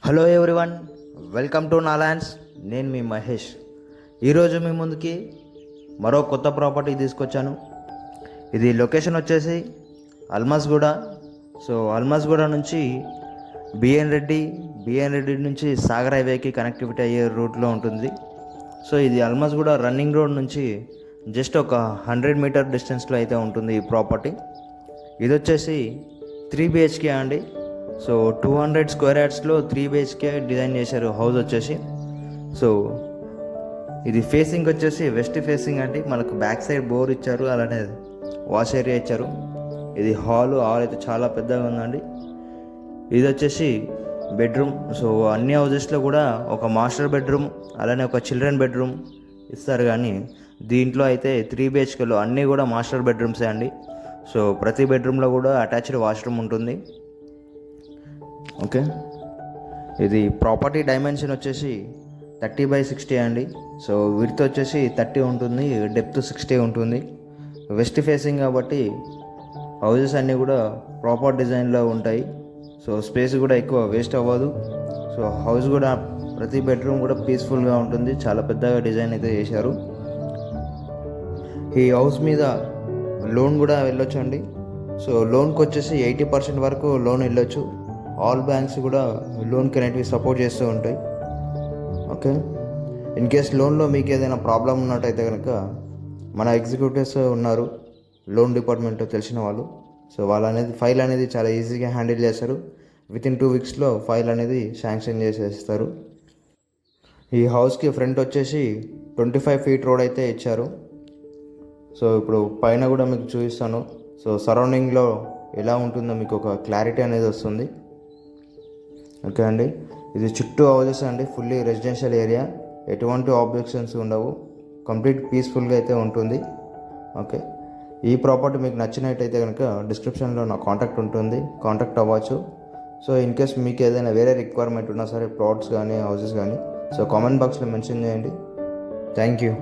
Hello everyone, welcome to Nalands. నేను మీ మహేష్. ఈరోజు మీ ముందుకి మరో కొత్త ప్రాపర్టీ తీసుకొచ్చాను. ఇది లొకేషన్ వచ్చేసి అల్మాస్గూడ. అల్మాస్గూడ నుంచి బిఎన్ రెడ్డి నుంచి సాగర్ హైవేకి కనెక్టివిటీ అయ్యే రూట్లో ఉంటుంది. ఇది అల్మాస్గూడ రన్నింగ్ రోడ్ నుంచి జస్ట్ ఒక 100 మీటర్ డిస్టెన్స్లో అయితే ఉంటుంది ఈ ప్రాపర్టీ. ఇది వచ్చేసి 3 బిహెచ్కే అండి. 200 స్క్వేర్ యార్డ్స్లో 3 బిహెచ్కే డిజైన్ చేశారు హౌస్ వచ్చేసి. ఇది ఫేసింగ్ వచ్చేసి వెస్ట్ ఫేసింగ్ అండి. మనకు బ్యాక్ సైడ్ బోర్ ఇచ్చారు, అలానే వాష్ ఏరియా ఇచ్చారు. ఇది హాల్ అయితే చాలా పెద్దగా ఉందండి. ఇది వచ్చేసి బెడ్రూమ్. అన్ని హౌజెస్లో కూడా ఒక మాస్టర్ బెడ్రూమ్ అలానే ఒక చిల్డ్రన్ బెడ్రూమ్ ఇస్తారు, కానీ దీంట్లో అయితే 3 బిహెచ్కేలో అన్నీ కూడా మాస్టర్ బెడ్రూమ్సే అండి. ప్రతి బెడ్రూమ్లో కూడా అటాచ్డ్ వాష్రూమ్ ఉంటుంది. ఓకే, ఇది ప్రాపర్టీ డైమెన్షన్ వచ్చేసి 30/60 అండి. విడ్త్ వచ్చేసి 30 ఉంటుంది, డెప్త్ 60 ఉంటుంది. వెస్ట్ ఫేసింగ్ కాబట్టి హౌజెస్ అన్నీ కూడా ప్రాపర్ డిజైన్లో ఉంటాయి. స్పేస్ కూడా ఎక్కువ వేస్ట్ అవ్వదు. హౌస్ కూడా ప్రతి బెడ్రూమ్ కూడా పీస్ఫుల్గా ఉంటుంది. చాలా పెద్దగా డిజైన్ అయితే చేశారు. ఈ హౌస్ మీద లోన్ కూడా వెళ్ళొచ్చు అండి. లోన్కి వచ్చేసి 80% వరకు లోన్ వెళ్ళొచ్చు. ఆల్ బ్యాంక్స్ కూడా లోన్కి అనేటివి సపోర్ట్ చేస్తూ ఉంటాయి. ఓకే, ఇన్ కేస్ లోన్లో మీకు ఏదైనా ప్రాబ్లం ఉన్నట్టయితే కనుక మన ఎగ్జిక్యూటివ్స్ ఉన్నారు, లోన్ డిపార్ట్మెంట్ తెలిసిన వాళ్ళు. వాళ్ళు ఫైల్ అనేది చాలా ఈజీగా హ్యాండిల్ చేస్తారు. వితిన్ 2 వీక్స్లో ఫైల్ అనేది శాంక్షన్ చేసేస్తారు. ఈ హౌస్కి ఫ్రంట్ వచ్చేసి 25 ఫీట్ రోడ్ అయితే ఇచ్చారు. ఇప్పుడు పైన కూడా మీకు చూపిస్తాను. సరౌండింగ్లో ఎలా ఉంటుందో మీకు ఒక క్లారిటీ అనేది వస్తుంది. ఓకే అండి, ఇది చుట్టూ హౌజెస్ అండి, ఫుల్లీ రెసిడెన్షియల్ ఏరియా. ఎటువంటి ఆబ్జెక్షన్స్ ఉండవు, కంప్లీట్ పీస్ఫుల్గా అయితే ఉంటుంది. ఓకే, ఈ ప్రాపర్టీ మీకు నచ్చినట్టయితే కనుక డిస్క్రిప్షన్లో నా కాంటాక్ట్ ఉంటుంది, కాంటాక్ట్ అవ్వచ్చు. ఇన్ కేస్ మీకు ఏదైనా వేరే రిక్వైర్మెంట్ ఉన్నా సరే, ప్లాట్స్ కానీ హౌసెస్ కానీ, కామెంట్ బాక్స్లో మెన్షన్ చేయండి. Thank you.